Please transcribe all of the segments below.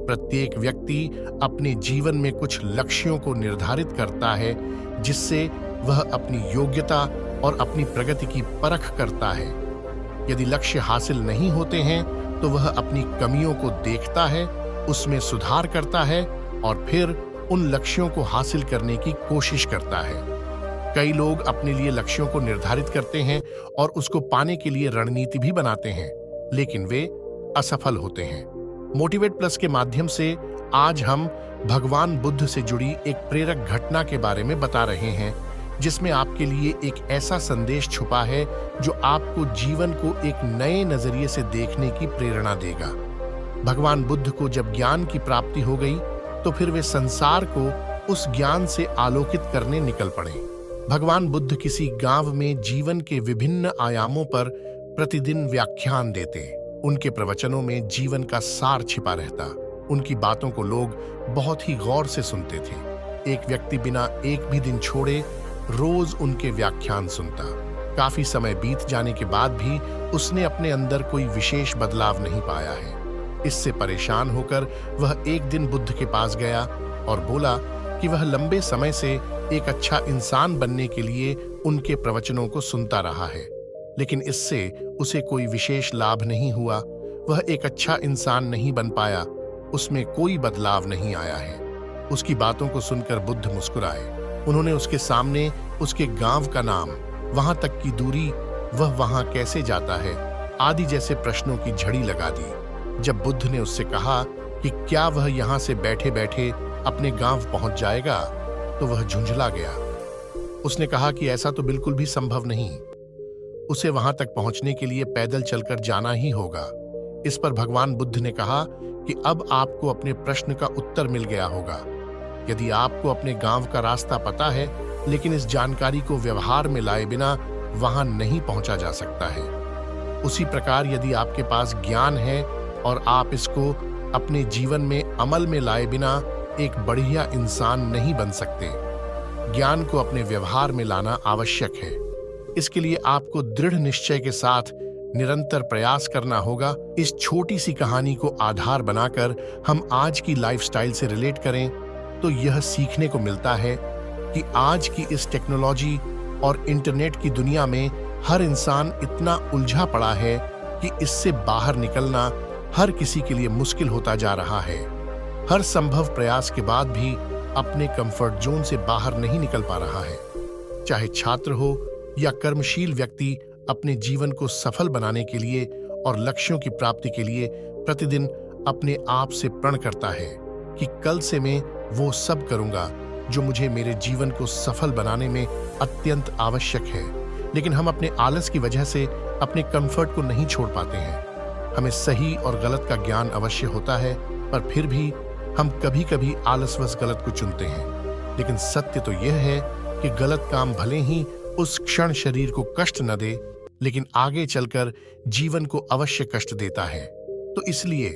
प्रत्येक व्यक्ति अपने जीवन में कुछ लक्ष्यों को निर्धारित करता है, जिससे वह अपनी योग्यता और अपनी प्रगति की परख करता है। यदि लक्ष्य हासिल नहीं होते हैं तो वह अपनी कमियों को देखता है, उसमें सुधार करता है और फिर उन लक्ष्यों को हासिल करने की कोशिश करता है। कई लोग अपने लिए लक्ष्यों को निर्धारित करते हैं और उसको पाने के लिए रणनीति भी बनाते हैं, लेकिन वे असफल होते हैं। मोटिवेट प्लस के माध्यम से आज हम भगवान बुद्ध से जुड़ी एक प्रेरक घटना के बारे में बता रहे हैं, जिसमें आपके लिए एक ऐसा संदेश छुपा है जो आपको जीवन को एक नए नजरिए से देखने की प्रेरणा देगा। भगवान बुद्ध को जब ज्ञान की प्राप्ति हो गई तो फिर वे संसार को उस ज्ञान से आलोकित करने निकल पड़े। भगवान बुद्ध किसी गांव में जीवन के विभिन्न आयामों पर प्रतिदिन व्याख्यान देते। उनके प्रवचनों में जीवन का सार छिपा रहता। उनकी बातों को लोग बहुत ही गौर से सुनते थे। एक व्यक्ति बिना एक भी दिन छोड़े रोज उनके व्याख्यान सुनता। काफी समय बीत जाने के बाद भी उसने अपने अंदर कोई विशेष बदलाव नहीं पाया है। इससे परेशान होकर वह एक दिन बुद्ध के पास गया और बोला कि वह लंबे समय से एक अच्छा इंसान बनने के लिए उनके प्रवचनों को सुनता रहा है, लेकिन इससे उसे कोई विशेष लाभ नहीं हुआ। वह एक अच्छा इंसान नहीं बन पाया, उसमें कोई बदलाव नहीं आया है। उसकी बातों को सुनकर बुद्ध मुस्कुराए। उन्होंने उसके सामने उसके गांव का नाम, वहां तक की दूरी, वह वहां कैसे जाता है आदि जैसे प्रश्नों की झड़ी लगा दी। जब बुद्ध ने उससे कहा कि क्या वह यहां से बैठे बैठे अपने गांव पहुंच जाएगा, तो वह झुंझला गया। उसने कहा कि ऐसा तो बिल्कुल भी संभव नहीं, उसे वहां तक पहुंचने के लिए पैदल चलकर जाना ही होगा। इस पर भगवान बुद्ध ने कहा कि अब आपको अपने प्रश्न का उत्तर मिल गया होगा। यदि आपको अपने गांव का रास्ता पता है, लेकिन इस जानकारी को व्यवहार में लाए बिना वहां नहीं पहुंचा जा सकता है, उसी प्रकार यदि आपके पास ज्ञान है और आप इसको अपने जीवन में अमल में लाए बिना एक बढ़िया इंसान नहीं बन सकते। ज्ञान को अपने व्यवहार में लाना आवश्यक है। इसके लिए आपको दृढ़ निश्चय के साथ निरंतर प्रयास करना होगा। इस छोटी सी कहानी को आधार बनाकर हम आज की लाइफस्टाइल से रिलेट करें तो यह सीखने को मिलता है कि आज की इस टेक्नोलॉजी और इंटरनेट की दुनिया में हर इंसान इतना उलझा पड़ा है कि इससे बाहर निकलना हर किसी के लिए मुश्किल होता जा रहा है। हर संभव प्रयास के बाद भी अपने कंफर्ट जोन से बाहर नहीं निकल पा रहा है। चाहे छात्र हो या कर्मशील व्यक्ति अपने जीवन को सफल बनाने के लिए और लक्ष्यों की प्राप्ति के लिए प्रतिदिन अपने आप से प्रण करता है कि कल से मैं वो सब करूंगा जो मुझे मेरे जीवन को सफल बनाने में अत्यंत आवश्यक है। लेकिन हम अपने आलस की वजह से अपने कंफर्ट को नहीं छोड़ पाते हैं। हमें सही और गलत का ज्ञान अवश्य होता है, पर फिर भी हम कभी कभी आलसवश गलत को चुनते हैं। लेकिन सत्य तो यह है कि गलत काम भले ही उस क्षण शरीर को कष्ट न दे, लेकिन आगे चलकर जीवन को अवश्य कष्ट देता है। तो इसलिए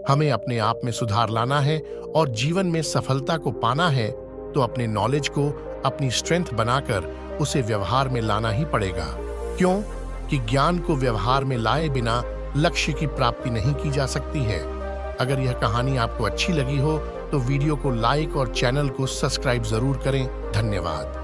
हमें अपने आप में सुधार लाना है और जीवन में सफलता को पाना है तो अपने नॉलेज को अपनी स्ट्रेंथ बनाकर उसे व्यवहार में लाना ही पड़ेगा। क्यों? कि ज्ञान को व्यवहार में लाए बिना लक्ष्य की प्राप्ति नहीं की जा सकती है। अगर यह कहानी आपको अच्छी लगी हो तो वीडियो को लाइक और चैनल को सब्सक्राइब जरूर करें। धन्यवाद।